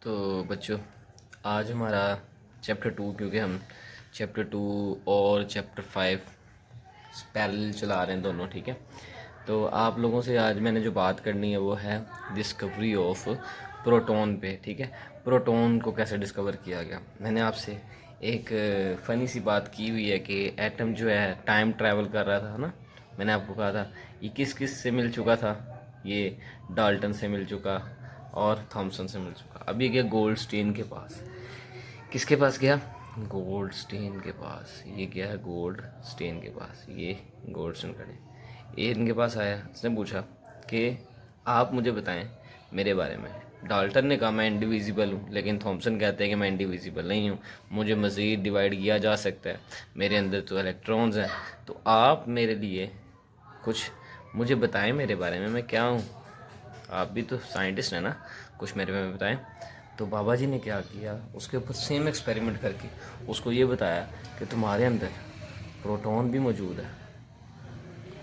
तो बच्चों, आज हमारा चैप्टर 2, क्योंकि हम चैप्टर 2 और चैप्टर 5 पैरेलल चला रहे हैं दोनों, ठीक है। तो आप लोगों से आज मैंने जो बात करनी है वो है डिस्कवरी ऑफ प्रोटॉन पे, ठीक है। प्रोटॉन को कैसे डिस्कवर किया गया। मैंने आपसे एक फ़नी सी बात की हुई है कि एटम जो है टाइम ट्रैवल कर रहा था ना। मैंने आपको कहा था ये किस किस से मिल चुका था। ये डाल्टन से मिल चुका और थॉमसन से मिल चुका। अब ये गया गोल्डस्टीन के पास। किसके पास गया? गोल्डस्टीन के पास। ये गया है गोल्डस्टीन के पास। ये गोल्डस्टीन खड़े, ये इनके पास आया। इसने पूछा कि आप मुझे बताएं मेरे बारे में। डाल्टन ने कहा मैं इंडिविजिबल हूँ, लेकिन थॉमसन कहते हैं कि मैं इंडिविजिबल नहीं हूँ, मुझे मज़ीद डिवाइड किया जा सकता है, मेरे अंदर तो इलेक्ट्रॉन्स हैं। तो आप मेरे लिए कुछ मुझे बताएं मेरे बारे में, मैं क्या हूँ। आप भी तो साइंटिस्ट हैं ना, कुछ मेरे में बताएं। तो बाबा जी ने क्या किया, उसके ऊपर सेम एक्सपेरिमेंट करके उसको ये बताया कि तुम्हारे अंदर प्रोटॉन भी मौजूद है।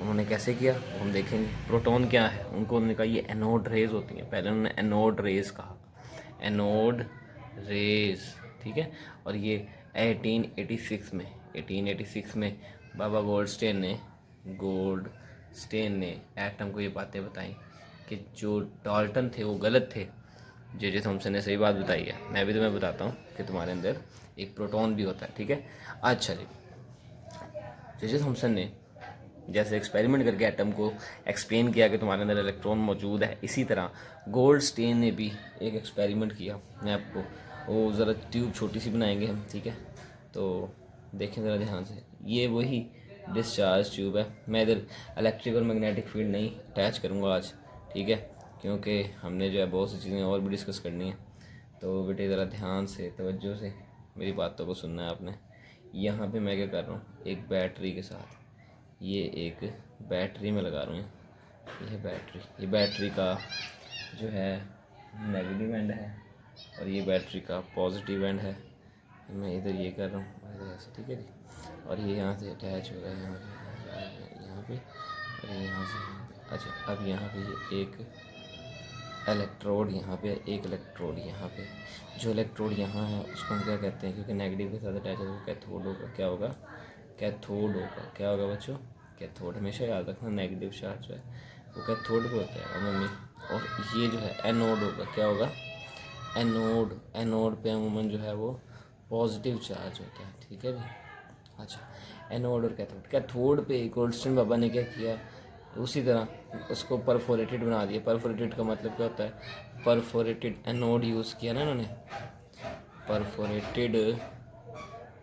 उन्होंने कैसे किया वो हम देखेंगे। प्रोटॉन क्या है, उन्होंने कहा ये एनोड रेज होती हैं। पहले उन्होंने एनोड रेज कहा, एनोड रेज, ठीक है। और ये 1886 में बाबा गोल्डस्टेन ने एटम को ये बातें बताई कि जो डाल्टन थे वो गलत थे, जे थॉमसन ने सही बात बताई है। मैं भी तुम्हें बताता हूँ कि तुम्हारे अंदर एक प्रोटॉन भी होता है, ठीक है। अच्छा जी, जे थॉमसन ने जैसे एक्सपेरिमेंट करके एटम को एक्सप्लेन किया कि तुम्हारे अंदर इलेक्ट्रॉन मौजूद है, इसी तरह गोल्डस्टेन ने भी एक एक्सपेरिमेंट किया। मैं आपको वो ज़रा ट्यूब छोटी सी बनाएंगे हम, ठीक है। तो देखें ज़रा ध्यान से, ये वही डिस्चार्ज ट्यूब है। मैं इधर इलेक्ट्रिक और मैग्नेटिक फील्ड नहीं अटैच करूँगा आज, ठीक है, क्योंकि हमने जो है बहुत सी चीज़ें और भी डिस्कस करनी है। तो बेटे ज़रा ध्यान से तवज्जो से मेरी बातों को सुनना है आपने। यहाँ पे मैं क्या कर रहा हूँ, एक बैटरी के साथ, ये एक बैटरी में लगा रहा हूँ। ये बैटरी का जो है नेगेटिव एंड है और ये बैटरी का पॉजिटिव एंड है। मैं इधर ये कर रहा हूँ ऐसे, ठीक है जी। और ये यहाँ से अटैच हो रहा है यहाँ पे और ये यहाँ से यहाँ पे। अच्छा, अब यहाँ पे ये एक इलेक्ट्रोड यहाँ पे, एक इलेक्ट्रोड यहाँ पे। जो इलेक्ट्रोड यहाँ है उसको हम क्या कहते हैं, क्योंकि नेगेटिव के साथ अटैच है तो कैथोड होगा। क्या होगा? कैथोड होगा। क्या होगा बच्चों? कैथोड। हमेशा याद रखना, नेगेटिव चार्ज जो है वो कैथोड पे होता है मम्मी। और ये जो है एनोड होगा। क्या होगा? एनोड। एनोड पे अमूमन जो है वो पॉजिटिव चार्ज होता है, ठीक है जी। अच्छा, एनोड और कैथोड। कैथोड पे गोल्डस्टीन बाबा ने क्या किया, उसी तरह उसको परफोरेटेड बना दिया। परफोरेटेड का मतलब क्या होता है? परफोरेटेड एनोड यूज़ किया ना इन्होंने, परफोरेटेड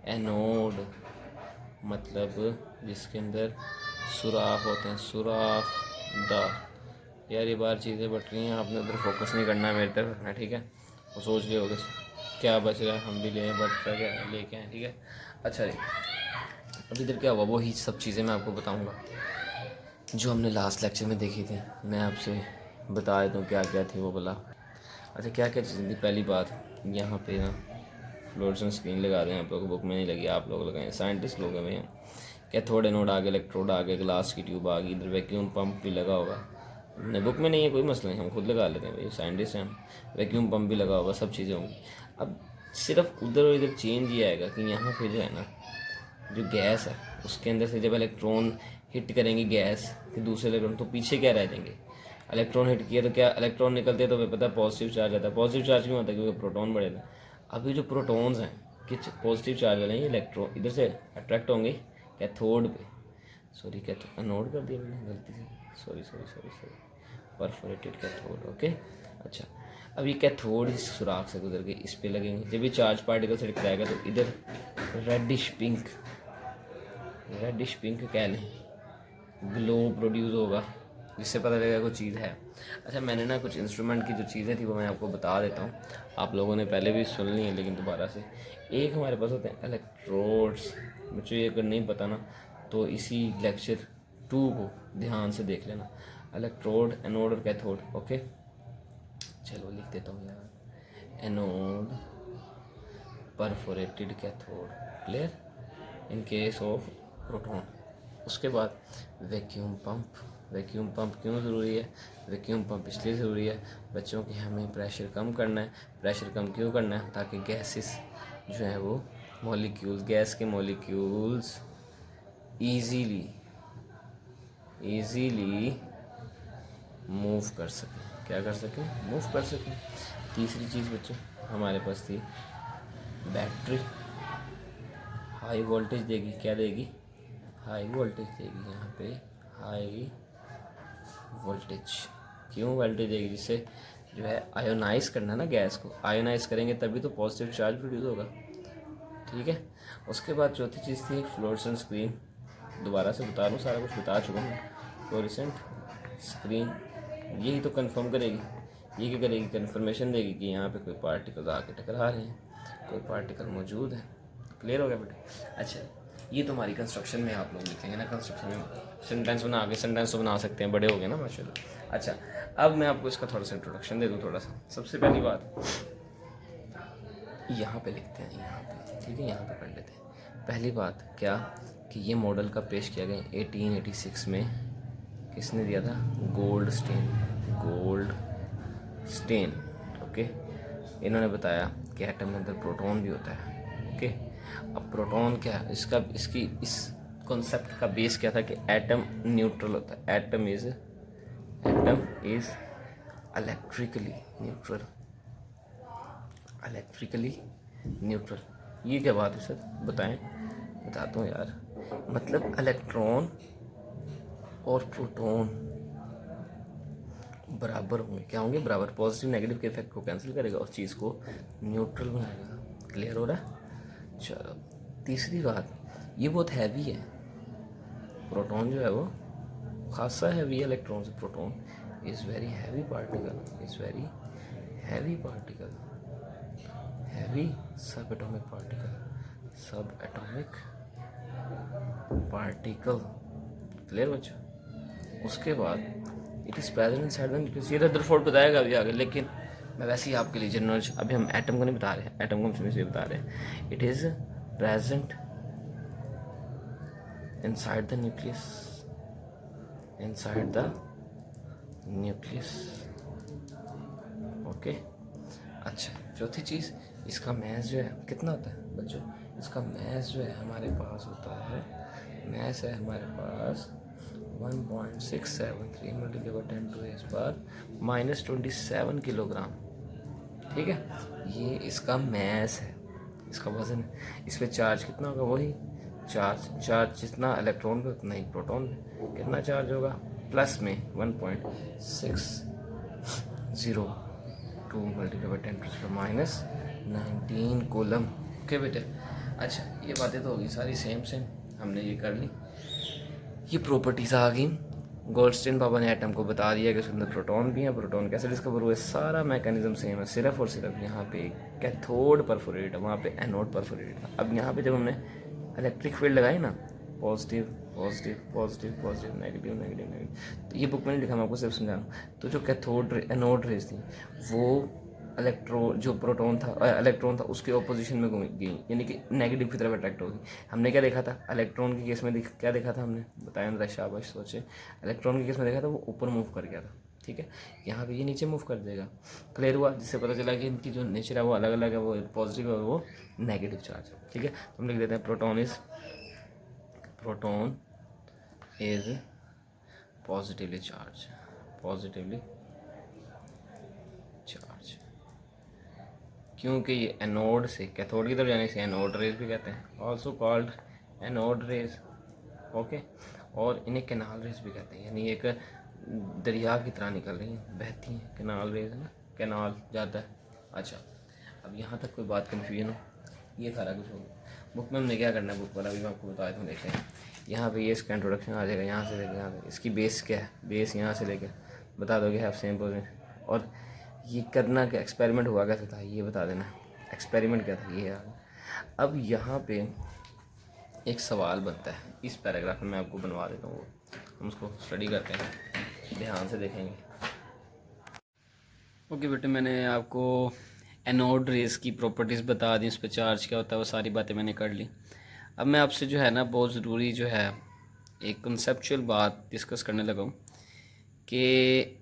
एनोड मतलब जिसके अंदर सुराख होते हैं, सुराखदार। यार ये बार चीज़ें बट रही हैं, आपने उधर फोकस नहीं करना है, मेरी तरफ रखना, ठीक है। वो सोच रहे होगे क्या बच रहा है, हम भी लें बट क्या लेके आए, ठीक है। अच्छा जी, अब इधर क्या हुआ वही सब चीज़ें मैं आपको बताऊंगा जो हमने लास्ट लेक्चर में देखी थी। मैं आपसे बता देता हूँ क्या क्या थी वो बोला। अच्छा, क्या क्या चीज़ें थी। पहली बात, यहाँ पे ना फ्लोरेसेंट स्क्रीन लगा दें, आप लोग बुक में नहीं लगी, आप लोग लगाएं, साइंटिस्ट लोग हैं भैया। कैथोड एनोड आगे, इलेक्ट्रोड आगे, ग्लास की ट्यूब आ गई, इधर वैक्यूम पंप भी लगा होगा। नहीं, बुक में नहीं है कोई मसला नहीं, हम खुद लगा लेते हैं भाई, साइंटिस्ट हैं हम। वैक्यूम पंप भी लगा होगा, सब चीज़ें होंगी। अब सिर्फ उधर और इधर चेंज ये आएगा कि यहाँ पे जो है ना, जो गैस है उसके अंदर से जब इलेक्ट्रॉन हिट करेंगे गैस के दूसरे इलेक्ट्रॉन, तो पीछे क्या रह जाएंगे? इलेक्ट्रॉन हिट किया तो क्या इलेक्ट्रॉन निकलते हैं, तो हमें पता है पॉजिटिव चार्ज आता है। पॉजिटिव चार्ज क्यों आता है? क्योंकि प्रोटॉन बढ़ेगा। अभी जो प्रोटॉन्स हैं कि पॉजिटिव चार्ज वाले हैं, इलेक्ट्रॉन इधर से अट्रैक्ट होंगे कैथोड पे, सॉरी कैथोड नोट कर दिया मैंने गलती से, सॉरी परफोरेटेड कैथोड, ओके। अच्छा, अब ये कैथोड इस सुराख से गुजर के इस पे लगेंगे। जब ये चार्ज पार्टिकल से टकराएगा तो इधर रेडिश पिंक कह लें ग्लो प्रोड्यूस होगा, जिससे पता लगेगा कोई चीज़ है। अच्छा, मैंने ना कुछ इंस्ट्रूमेंट की जो चीज़ें थी वो मैं आपको बता देता हूँ। आप लोगों ने पहले भी सुन ली है लेकिन दोबारा से। एक हमारे पास होते हैं इलेक्ट्रोड्स। मुझे ये अगर नहीं पता ना तो इसी लेक्चर 2 को ध्यान से देख लेना। इलेक्ट्रोड, एनोड और कैथोड, ओके। चलो लिख देता हूँ यार, anode, perforated cathode, clear in case of proton. उसके बाद वैक्यूम पंप, वैक्यूम पंप क्यों ज़रूरी है? वैक्यूम पंप इसलिए ज़रूरी है बच्चों कि हमें प्रेशर कम करना है। प्रेशर कम क्यों करना है? ताकि गैसेस जो है वो मॉलिक्यूल्स, गैस के मॉलिक्यूल्स ईज़ीली मूव कर सकें। क्या कर सकें? मूव कर सकें। तीसरी चीज़ बच्चों हमारे पास थी बैटरी। हाई वोल्टेज देगी। क्या देगी? हाई वोल्टेज देगी। यहाँ पे हाई वोल्टेज क्यों वोल्टेज देगी? जिससे जो है आयोनाइज करना ना, गैस को आयोनाइज करेंगे तभी तो पॉजिटिव चार्ज प्रोड्यूस होगा। ठीक है। उसके बाद चौथी चीज़ थी फ्लोरेसेंट स्क्रीन। दोबारा से बता रहा हूँ, सारा कुछ बता चुका हूँ। फ्लोरेसेंट स्क्रीन यही तो कंफर्म करेगी। ये क्या करेगी? कंफर्मेशन देगी कि यहाँ पे कोई पार्टिकल आके टकरा रहे हैं, कोई पार्टिकल मौजूद है। क्लियर हो गया बेटा? अच्छा, ये तो हमारी कंस्ट्रक्शन में आप लोग लिखेंगे ना, कंस्ट्रक्शन में सेंटेंस बना के, सेंटेंस तो बना सकते हैं, बड़े हो गए ना माशाल्लाह। अच्छा, अब मैं आपको इसका थोड़ा सा इंट्रोडक्शन दे दूँ थोड़ा सा। सबसे पहली बात यहाँ पे लिखते हैं, यहाँ पे, ठीक है, यहाँ पे पढ़ लेते हैं। पहली बात क्या कि ये मॉडल का पेश किया गया 1886 में। किसने दिया था? Gold stand. ओके, इन्होंने बताया कि एटम के अंदर प्रोटॉन भी होता है। ओके, अब प्रोटॉन क्या है? इस कॉन्सेप्ट का बेस क्या था कि एटम न्यूट्रल होता है। Atom is electrically neutral. ये क्या बात है सर? बताता हूँ यार। मतलब इलेक्ट्रॉन और प्रोटॉन बराबर होंगे। क्या होंगे? बराबर। पॉजिटिव नेगेटिव के इफेक्ट को कैंसिल करेगा और चीज़ को न्यूट्रल बनाएगा। क्लियर हो रहा है? चलो, तीसरी बात, ये बहुत हैवी है। प्रोटॉन जो है वो खासा हैवी है इलेक्ट्रॉन से। Proton is very heavy particle, heavy सब एटॉमिक पार्टिकल। क्लियर बच्चों? उसके बाद it is present inside the nucleus. ये रदरफोर्ड बताएगा अभी आगे, लेकिन मैं वैसे ही आपके लिए जनरल, अभी हम एटम को नहीं बता रहे हैं, एटम को हम सिर्फ बता रहे हैं। It is present inside the nucleus. Okay. अच्छा, चौथी चीज़, इसका मैस जो है कितना होता है बच्चों? इसका मैस जो है हमारे पास होता है, मैस है हमारे पास 1.673 × 10⁻⁻27 किलोग्राम। ठीक है, ये इसका मैस है, इसका वजन है। इस पर चार्ज कितना होगा? वही चार्ज जितना इलेक्ट्रॉन पे उतना ही प्रोटॉन पे। कितना चार्ज होगा? प्लस में 1.602 × 10⁻⁻19 कूलम। ओके बेटे? अच्छा, ये बातें तो होगी सारी सेम, हमने ये कर ली। ये प्रॉपर्टीज़ आ गई। गोल्डस्टीन बाबा ने एटम को बता दिया कि उसके अंदर प्रोटॉन भी है। प्रोटॉन कैसे डिस्कवर हुए? सारा मैकेनिज्म सेम है, सिर्फ और सिर्फ यहाँ पे कैथोड परफोरेट है, वहाँ पे एनोड परफोरेट था। अब यहाँ पे जब हमने इलेक्ट्रिक फील्ड लगाई ना, पॉजिटिव नेगेटिव, तो ये बुक में नहीं लिखा, मैं आपको सिर्फ समझा रहा हूँ। तो जो कैथोड एनोड रेज थी वो जो प्रोटॉन था, इलेक्ट्रॉन था, उसके ऑपोजिशन में गई, यानी कि नेगेटिव की तरफ अट्रैक्ट होगी। हमने क्या देखा था इलेक्ट्रॉन के केस में? क्या देखा था हमने? बताया ना, शाबाश सोचे। इलेक्ट्रॉन के केस में देखा था वो ऊपर मूव कर गया था। ठीक है, यहाँ पे ये नीचे मूव कर देगा। क्लियर हुआ? जिससे पता चला कि इनकी जो नेचर है वो अलग अलग है, वो पॉजिटिव और वो नेगेटिव चार्ज। ठीक है, तो हम लिख देते हैं प्रोटॉन इज पॉजिटिवली चार्ज, क्योंकि ये एनोड से कैथोड की तरफ जाने से एनोड रेज भी कहते हैं, also called anode rays. Okay, और इन्हें कैनाल रेज भी कहते हैं, यानी एक दरिया की तरह निकल रही हैं, बहती हैं। कैनाल रेज है ना, कैनाल जाता है। अच्छा, अब यहाँ तक कोई बात कन्फ्यूजन हो? ये सारा कुछ होगा। बुक में हमने क्या करना है, बुक वाला भी मैं आपको बताया था, देखें यहाँ पे ये इसका इंट्रोडक्शन आ जाएगा, यहाँ से लेकर यहाँ तक। इसकी बेस क्या है? बेस यहाँ से लेकर बता दोगे आप सेम पोजिशन। और ये करना क्या, एक्सपेरिमेंट हुआ कैसे था ये बता देना। एक्सपेरिमेंट क्या था ये यार। अब यहाँ पे एक सवाल बनता है, इस पैराग्राफ में मैं आपको बनवा देता हूँ, हम उसको स्टडी करते हैं, ध्यान से देखेंगे। ओके बेटे, मैंने आपको एनोड रेस की प्रॉपर्टीज़ बता दी, उस पर चार्ज क्या होता है, वो सारी बातें मैंने कर ली। अब मैं आपसे जो है ना बहुत ज़रूरी जो है एक कंसेप्चुअल बात डिस्कस करने लगा हूँ कि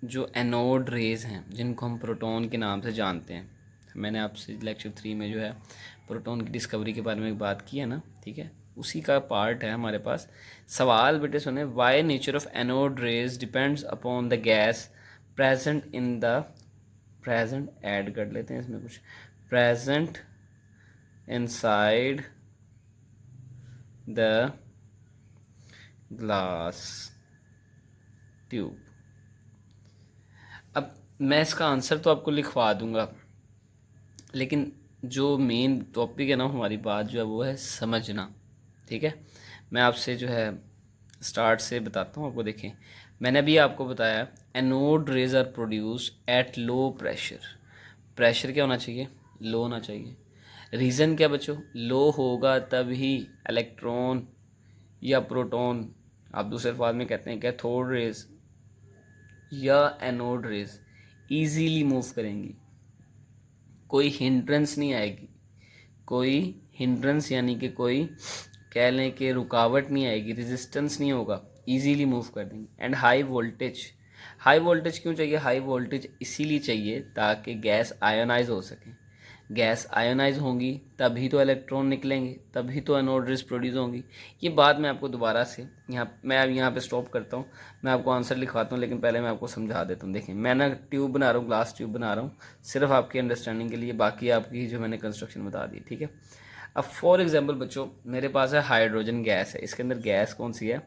जो एनोड रेज हैं जिनको हम प्रोटॉन के नाम से जानते हैं, मैंने आपसे लेक्चर 3 में जो है प्रोटॉन की डिस्कवरी के बारे में बात की है ना, ठीक है, उसी का पार्ट है हमारे पास। सवाल बेटे सुने, Y nature of anode rays depends upon the gas present in the, present add कर लेते हैं इसमें कुछ, present inside the glass tube. अब मैं इसका आंसर तो आपको लिखवा दूंगा, लेकिन जो मेन टॉपिक है ना हमारी बात जो है वो है समझना, ठीक है। मैं आपसे जो है स्टार्ट से बताता हूँ आपको। देखें, मैंने अभी आपको बताया anode rays are produce at low pressure. Pressure क्या होना चाहिए? लो होना चाहिए। रीज़न क्या बच्चों? लो होगा तभी इलेक्ट्रॉन या प्रोटॉन, आप दूसरे अल्फाज में कहते हैं कैथोड रेज या एनोड रेज, ईजीली मूव करेंगी, कोई हिंड्रेंस नहीं आएगी, कोई हिंड्रेंस यानी कि कोई कह लें कि रुकावट नहीं आएगी, रेजिस्टेंस नहीं होगा, इजीली मूव कर देंगे। And high voltage, high voltage क्यों चाहिए? हाई वोल्टेज इसीलिए चाहिए ताकि गैस आयोनाइज हो सके। गैस आयोनाइज होंगी तभी तो इलेक्ट्रॉन निकलेंगे, तभी तो एनोड रेज प्रोड्यूस होंगी। ये बात मैं आपको दोबारा से मैं अब यहाँ पे स्टॉप करता हूँ, मैं आपको आंसर लिखवाता हूँ, लेकिन पहले मैं आपको समझा देता हूँ। देखिए, मैं ना ट्यूब बना रहा हूँ, ग्लास ट्यूब बना रहा हूँ सिर्फ आपकी अंडरस्टैंडिंग के लिए, बाकी आपकी जो मैंने कंस्ट्रक्शन बता दी, ठीक है। अब फॉर एग्जाम्पल बच्चों, मेरे पास है हाइड्रोजन गैस है, इसके अंदर गैस कौन सी है?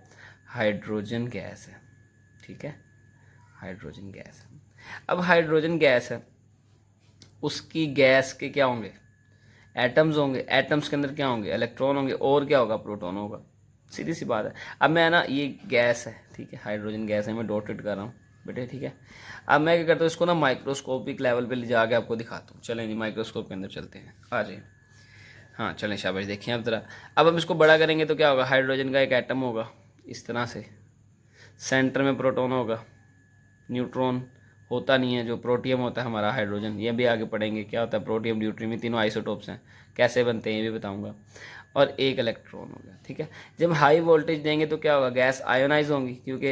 हाइड्रोजन गैस है, ठीक है, हाइड्रोजन गैस है। अब हाइड्रोजन गैस है, उसकी गैस के क्या होंगे? एटम्स होंगे। एटम्स के अंदर क्या होंगे? इलेक्ट्रॉन होंगे, और क्या होगा? प्रोटॉन होगा। सीधी सी बात है। अब मैं ना, ये गैस है, ठीक है, हाइड्रोजन गैस है, मैं डॉटेड कर रहा हूँ बेटे, ठीक है। अब मैं क्या करता हूँ, इसको ना माइक्रोस्कोपिक लेवल पे ले जाके आपको दिखाता हूँ। चलें जी, माइक्रोस्कोप के अंदर चलते हैं, आ जाइए। हाँ चलें, शाबाश। देखिए अब ज़रा, अब हम इसको बड़ा करेंगे तो क्या होगा? हाइड्रोजन का एक एटम होगा इस तरह से, सेंटर में प्रोटॉन होगा, न्यूट्रॉन होता नहीं है, जो प्रोटियम होता है हमारा हाइड्रोजन, ये भी आगे पढ़ेंगे क्या होता है प्रोटियम ड्यूट्रियम, तीनों आइसोटोप्स हैं, कैसे बनते हैं ये भी बताऊंगा। और एक इलेक्ट्रॉन हो गया, ठीक है। जब हाई वोल्टेज देंगे तो क्या होगा? गैस आयोनाइज होंगी, क्योंकि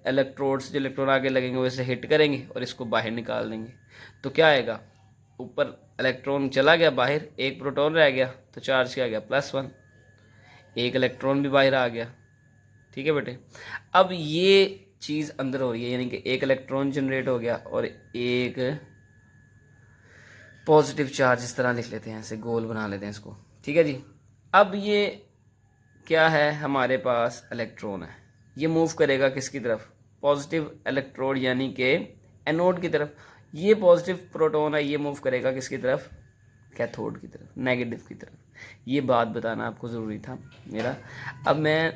इलेक्ट्रोड्स जो इलेक्ट्रॉन आगे लगेंगे वैसे हिट करेंगे और इसको बाहर निकाल देंगे। तो क्या आएगा? ऊपर इलेक्ट्रॉन चला गया बाहर, एक प्रोटॉन रह गया, तो चार्ज क्या गया? +1। एक इलेक्ट्रॉन भी बाहर आ गया, ठीक है बेटे। अब ये चीज़ अंदर हो रही है, यानी कि एक इलेक्ट्रॉन जनरेट हो गया और एक पॉजिटिव चार्ज, इस तरह लिख लेते हैं, ऐसे गोल बना लेते हैं इसको, ठीक है जी। अब ये क्या है? हमारे पास इलेक्ट्रॉन है, ये मूव करेगा किसकी तरफ? पॉजिटिव इलेक्ट्रोड यानी कि एनोड की तरफ। ये पॉजिटिव प्रोटॉन है, ये मूव करेगा किसकी तरफ? कैथोड की तरफ, नेगेटिव की तरफ। ये बात बताना आपको ज़रूरी था मेरा। अब मैं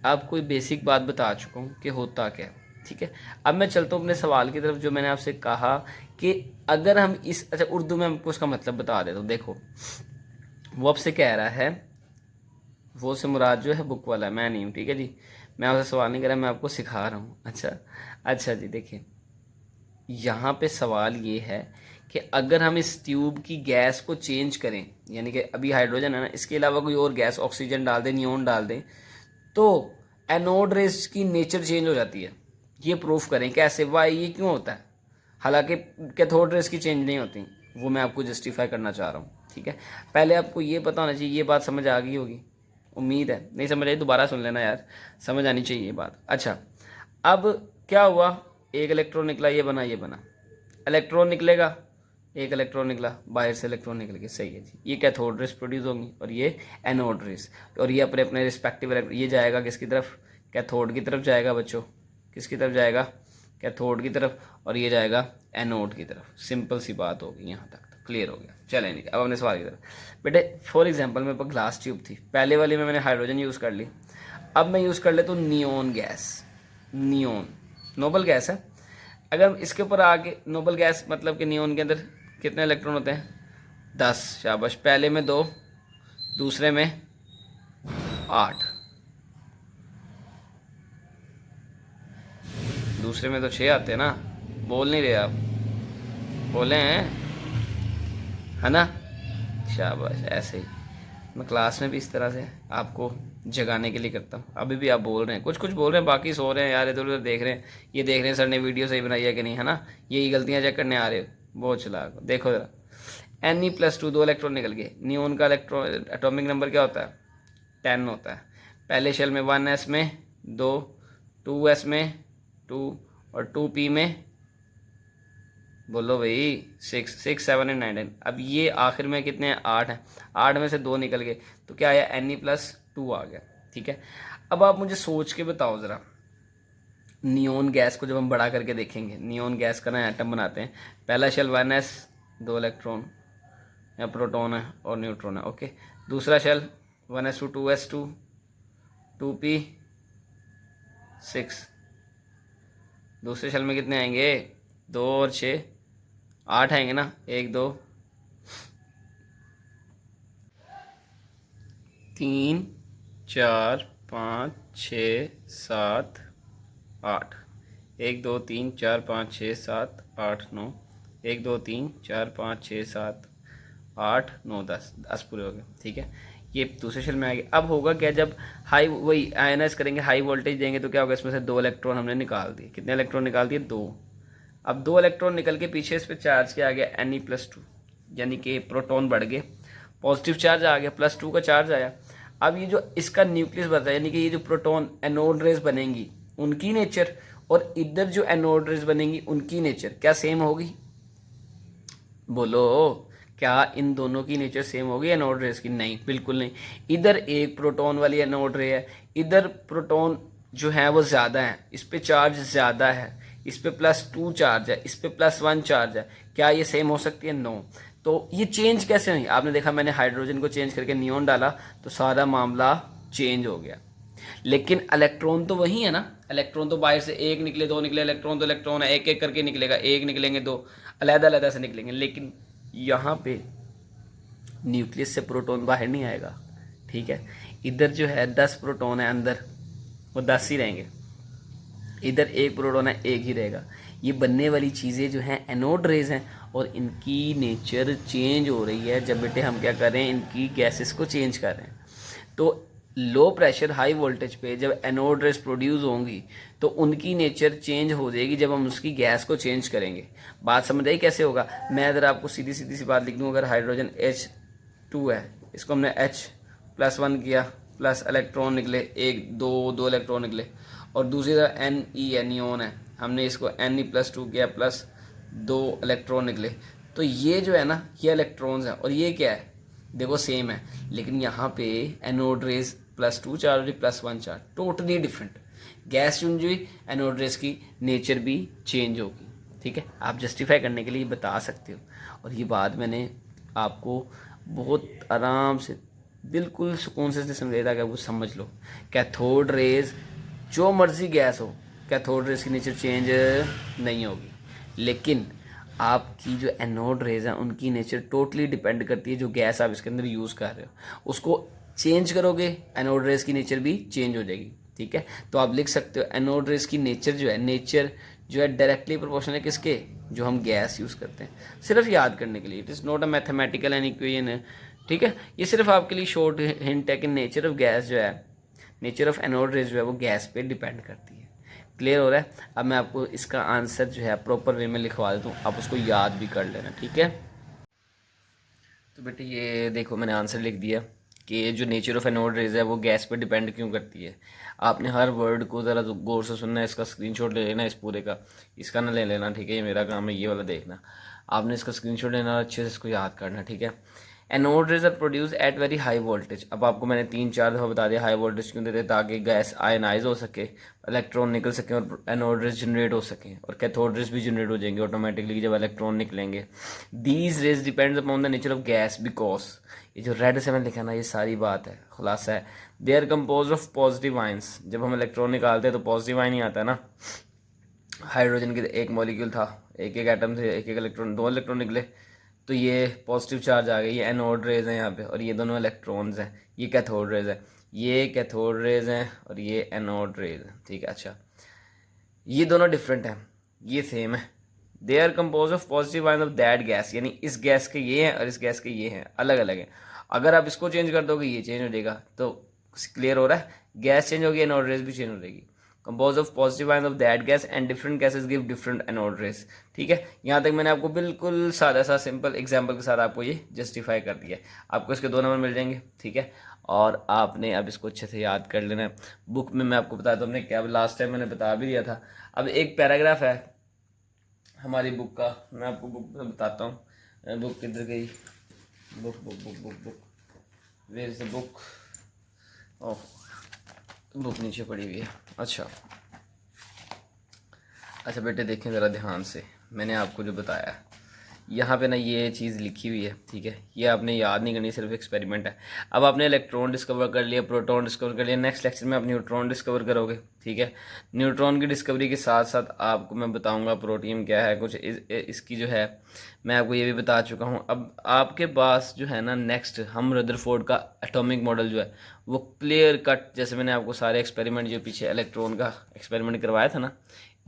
आपको बेसिक बात बता चुका हूँ कि होता क्या है, ठीक है। अब मैं चलता हूँ अपने सवाल की तरफ, जो मैंने आपसे कहा कि अगर हम इस, अच्छा उर्दू में हमको उसका मतलब बता देता हूँ। देखो, वो आपसे कह रहा है, वो से मुराद जो है बुक वाला है, मैं नहीं हूँ, ठीक है जी। मैं आपसे सवाल नहीं कर रहा, मैं आपको सिखा रहा हूँ। अच्छा जी, देखिए यहाँ पे सवाल ये है कि अगर हम इस ट्यूब की गैस को चेंज करें, यानी कि अभी हाइड्रोजन है ना, इसके अलावा कोई और गैस, ऑक्सीजन डाल दें, नियोन डाल दें, तो एनोड रेज की नेचर चेंज हो जाती है। ये प्रूफ करें कैसे? वाई, ये क्यों होता है? हालांकि कैथोड रेज की चेंज नहीं होती, वो मैं आपको जस्टिफाई करना चाह रहा हूँ, ठीक है। पहले आपको ये पता होना चाहिए, ये बात समझ आ गई होगी, उम्मीद है। नहीं समझ आई दोबारा सुन लेना यार, समझ आनी चाहिए ये बात। अच्छा, अब क्या हुआ? एक इलेक्ट्रॉन निकला, ये बना, ये बना, इलेक्ट्रॉन निकलेगा, एक इलेक्ट्रॉन निकला, बाहर से इलेक्ट्रॉन निकल गए, सही है जी। ये कैथोड रेज प्रोड्यूस होंगी और ये एनोड रेज, और ये अपने अपने रिस्पेक्टिव, ये जाएगा किसकी तरफ? कैथोड की तरफ जाएगा बच्चों। किसकी तरफ जाएगा? कैथोड की तरफ। और ये जाएगा एनोड की तरफ। सिंपल सी बात होगी, यहाँ तक तो क्लियर हो गया। चलें नहीं, अब अपने सवाल की तरफ। बेटे फॉर एग्जाम्पल मेरे पास ग्लास ट्यूब थी, पहले वाली में मैंने हाइड्रोजन यूज़ कर ली, अब मैं यूज़ कर लेता हूँ neon gas. Neon noble gas है। अगर इसके ऊपर आगे, नोबल गैस मतलब कि नियोन के अंदर कितने इलेक्ट्रॉन होते हैं? 10। शाबाश। पहले में 2, दूसरे में 8, दूसरे में तो 6 आते हैं ना। बोल नहीं रहे आप? बोले हैं, है ना? शाबाश, ऐसे ही। मैं क्लास में भी इस तरह से आपको जगाने के लिए करता हूँ। अभी भी आप बोल रहे हैं, कुछ कुछ बोल रहे हैं, बाकी सो रहे हैं यार, इधर उधर देख रहे हैं, ये देख रहे हैं सर ने वीडियो सही बनाई है कि नहीं, है ना, यही गलतियाँ चेक करने आ रहे हो, बहुत चलाक। देखो ज़रा, Ne+2 2 इलेक्ट्रॉन निकल गए। नियोन का इलेक्ट्रॉन एटॉमिक नंबर क्या होता है? 10 होता है। पहले शेल में 1s में 2, 2s में 2 और 2p में बोलो भाई 6, 6 7 एंड 9 10। अब ये आखिर में कितने हैं? 8 हैं। 8 में से 2 निकल गए तो क्या आया? Ne+2 आ गया। ठीक है, अब आप मुझे सोच के बताओ ज़रा, नियोन गैस को जब हम बड़ा करके देखेंगे, नियोन गैस का ना एटम बनाते हैं, पहला शेल 1s 2 इलेक्ट्रॉन या प्रोटॉन है और न्यूट्रॉन है, ओके। दूसरा शेल 1s2 2s2 2p 6। दूसरे शेल में कितने आएंगे? 2 और 6 8 आएंगे ना, 1 2 3 4 5 6 7 8, 1 2 3 4 5 6 7 8 9, 1 2 3 4 5 6 7 8 9 10 पूरे हो गए। ठीक है, ये दूसरे शेल में आएंगे। अब होगा क्या, जब हाई वही आयनाइज करेंगे, हाई वोल्टेज देंगे तो क्या होगा? इसमें से 2 इलेक्ट्रॉन हमने निकाल दिए। कितने इलेक्ट्रॉन निकाल दिए? 2। अब 2 इलेक्ट्रॉन निकल के पीछे इस पर चार्ज क्या आ गया? Ne+2, यानी कि प्रोटॉन बढ़ गए, पॉजिटिव चार्ज आ गया, +2 का चार्ज आया। अब ये जो इसका न्यूक्लियस बनता है, यानी कि ये जो प्रोटॉन एनोड रेज बनेंगी उनकी नेचर और इधर जो एनोड रेज बनेंगी उनकी नेचर क्या सेम होगी? बोलो, क्या इन दोनों की नेचर सेम होगी एनोड रेज की? नहीं, बिल्कुल नहीं। इधर एक प्रोटॉन वाली एनोड रे है, इधर प्रोटॉन जो है वो ज़्यादा है, इस पे चार्ज ज़्यादा है, इस पे +2 चार्ज है, इस पे +1 चार्ज है। क्या ये सेम हो सकती है? नो। तो ये चेंज कैसे हुई? आपने देखा मैंने हाइड्रोजन को चेंज करके नियोन डाला तो सारा मामला चेंज हो गया। लेकिन इलेक्ट्रॉन तो वही है ना, इलेक्ट्रॉन तो बाहर से 1 निकले 2 निकले, इलेक्ट्रॉन तो इलेक्ट्रॉन है, एक एक करके निकलेगा, 1 निकलेंगे 2, अलग अलग से निकलेंगे। लेकिन यहाँ पे न्यूक्लियस से प्रोटॉन बाहर नहीं आएगा। ठीक है, इधर जो है 10 प्रोटॉन है अंदर, वो 10 ही रहेंगे, इधर 1 प्रोटॉन है, 1 ही रहेगा। ये बनने वाली चीज़ें जो हैं एनोड रेज हैं और इनकी नेचर चेंज हो रही है। जब बेटे हम क्या कर रहे हैं, इनकी गैसेस को चेंज कर रहे हैं। तो लो प्रेशर हाई वोल्टेज पे जब एनोड रेज प्रोड्यूस होंगी तो उनकी नेचर चेंज हो जाएगी जब हम उसकी गैस को चेंज करेंगे। बात समझ आई कैसे होगा? मैं अगर आपको सीधी सीधी सी बात लिख दूँ, अगर हाइड्रोजन H2 है, इसको हमने H+1 किया, प्लस इलेक्ट्रॉन निकले 1 2 इलेक्ट्रॉन निकले, और दूसरी तरफ Ne है, नियोन है, हमने इसको Ne+2 किया, +2 इलेक्ट्रॉन निकले। तो ये जो है ना, ये इलेक्ट्रॉन्स हैं और ये क्या है? देखो सेम है, लेकिन यहाँ पे एनोड रेज +2 चार्ज और +1 charge, totally different. Gas change हुई, एनोड रेज की नेचर भी चेंज होगी। ठीक है, आप जस्टिफाई करने के लिए बता सकते हो। और ये बात मैंने आपको बहुत आराम से बिल्कुल सुकून से समझाया था कि वो समझ लो। कैथोड रेज जो मर्जी गैस हो, कैथोड रेज की नेचर चेंज नहीं होगी, लेकिन आपकी जो एनोड रेज है उनकी नेचर टोटली डिपेंड करती है। जो गैस आप इसके अंदर यूज़ कर रहे हो उसको चेंज करोगे, एनोड रेज की नेचर भी चेंज हो जाएगी। ठीक है, तो आप लिख सकते हो एनोड रेज की नेचर जो है डायरेक्टली प्रोपोर्शनल है किसके? जो हम गैस यूज़ करते हैं। सिर्फ याद करने के लिए, it is not a mathematical an equation है। ठीक है, ये सिर्फ आपके लिए शॉर्ट हिंट है कि नेचर ऑफ गैस जो है, नेचर ऑफ एनोड रेज जो है वो गैस पे डिपेंड करती है। क्लियर हो रहा है? अब मैं आपको इसका आंसर जो है प्रॉपर वे में लिखवा देता हूँ, आप उसको याद भी कर लेना। ठीक है, तो बेटे ये देखो मैंने आंसर लिख दिया कि जो नेचर ऑफ एनोड रेज है वो गैस पे डिपेंड क्यों करती है। आपने हर वर्ड को ज़रा गौर से सुनना है, इसका स्क्रीनशॉट ले लेना इस पूरे का, इसका ना ले लेना। ठीक है, ये मेरा काम है, ये वाला देखना। आपने इसका स्क्रीनशॉट लेना, अच्छे से इसको याद करना। ठीक है, anode rays are produce at very high voltage. अब आपको मैंने 3-4 दफ़ा बता दिया हाई वोल्टेज क्यों देते, ताकि गैस आयनाइज हो सके, इलेक्ट्रॉन निकल सके और एनोड रेज जनरेट हो सके, और कैथोड रेज भी जनरेट हो जाएंगे ऑटोमेटिकली जब इलेक्ट्रॉन निकलेंगे। These raise depends upon the nature of gas because, ये जो रेड से मैंने लिखा ना, ये सारी बात है, खुलासा है। They are compose of positive ions. जब हम इलेक्ट्रॉन निकालते हैं तो पॉजिटिव आयन ही आता है ना। हाइड्रोजन के एक मॉलिक्यूल था, एक एक एटम से एक एक इलेक्ट्रॉन, 2 इलेक्ट्रॉन निकले, तो ये पॉजिटिव चार्ज आ गई, ये एनोड रेज है यहाँ पे, और ये दोनों इलेक्ट्रॉन्स हैं, ये कैथोड रेज है, ये कैथोड रेज हैं और ये एनोड रेज है। ठीक है, अच्छा ये दोनों डिफरेंट हैं, ये सेम है। They are compose of positive ion of that gas, यानी इस गैस के ये हैं और इस गैस के ये हैं, अलग अलग हैं। अगर आप इसको चेंज कर दोगे ये चेंज हो जाएगा। तो क्लियर हो रहा है, गैस चेंज होगी, एनोड रेज भी चेंज हो जाएगी। Compose of positive ion of that gas and different gases give different anode rays. ठीक है, यहाँ तक मैंने आपको बिल्कुल सादा सा सिंपल एग्जाम्पल के साथ आपको ये जस्टिफाई कर दिया है। आपको इसके 2 नंबर मिल जाएंगे। ठीक है, और आपने अब इसको अच्छे से याद कर लेना है। बुक में मैं आपको बताया, तो हमने क्या लास्ट टाइम मैंने बता भी दिया था। अब एक पैराग्राफ है हमारी बुक का, मैं आपको बुक में बताता हूँ। बुक किधर गई? Book book book book book where is the book? Oh, book नीचे पड़ी हुई है। अच्छा अच्छा बेटे, देखें ज़रा ध्यान से, मैंने आपको जो बताया है यहाँ पे ना ये चीज़ लिखी हुई है। ठीक है, ये आपने याद नहीं करनी, सिर्फ एक्सपेरिमेंट है। अब आपने इलेक्ट्रॉन डिस्कवर कर लिया, प्रोटॉन डिस्कवर कर लिया, नेक्स्ट लेक्चर में आप न्यूट्रॉन डिस्कवर करोगे। ठीक है, न्यूट्रॉन की डिस्कवरी के साथ साथ आपको मैं बताऊंगा प्रोटियम क्या है, कुछ इसकी जो है मैं आपको ये भी बता चुका हूँ। अब आपके पास जो है ना नेक्स्ट, हम रदरफोर्ड का एटॉमिक मॉडल जो है वो क्लियर कट, जैसे मैंने आपको सारे एक्सपेरिमेंट जो पीछे इलेक्ट्रॉन का एक्सपेरिमेंट करवाया था ना,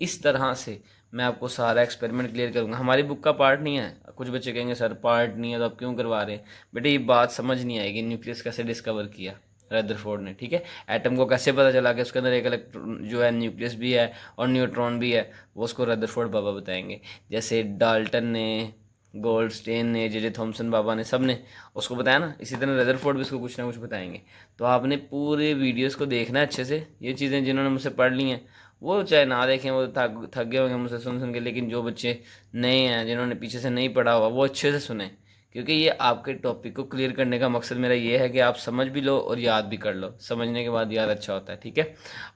इस तरह से मैं आपको सारा एक्सपेरिमेंट क्लियर करूंगा। हमारी बुक का पार्ट नहीं है। कुछ बच्चे कहेंगे सर पार्ट नहीं है तो आप क्यों करवा रहे हैं? बेटे ये बात समझ नहीं आएगी, न्यूक्लियस कैसे डिस्कवर किया रदरफोर्ड ने। ठीक है, एटम को कैसे पता चला कि उसके अंदर एक इलेक्ट्रॉन जो है न्यूक्लियस भी है और न्यूट्रॉन भी है, वो उसको रदरफोर्ड बाबा बताएंगे। जैसे डाल्टन ने, गोल्डस्टेन ने, जे थॉमसन बाबा ने, सब ने उसको बताया ना, इसी तरह रदरफोर्ड भी उसको कुछ ना कुछ बताएंगे। तो आपने पूरे वीडियोस को देखना है अच्छे से। ये चीज़ें जिन्होंने मुझसे पढ़ ली हैं वो चाहे ना देखें, वो थक गए होंगे मुझसे सुन के, लेकिन जो बच्चे नए हैं जिन्होंने पीछे से नहीं पढ़ा हुआ वो अच्छे से सुने, क्योंकि ये आपके टॉपिक को क्लियर करने का मकसद मेरा ये है कि आप समझ भी लो और याद भी कर लो। समझने के बाद याद अच्छा होता है। ठीक है,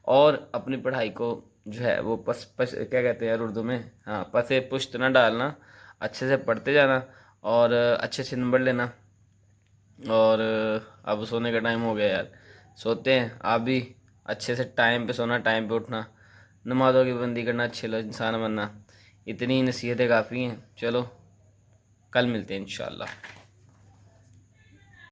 और अपनी पढ़ाई को जो है वो क्या कहते हैं यार उर्दू में, हाँ, पसे पुश्त ना डालना, अच्छे से पढ़ते जाना और अच्छे अच्छे नंबर लेना। और अब सोने का टाइम हो गया यार, सोते हैं। आप भी अच्छे से टाइम पे सोना, टाइम पे उठना, नमाज़ों की पाबंदी करना, अच्छे इंसान बनना। इतनी नसीहतें काफ़ी हैं। चलो कल मिलते हैं इंशाल्लाह।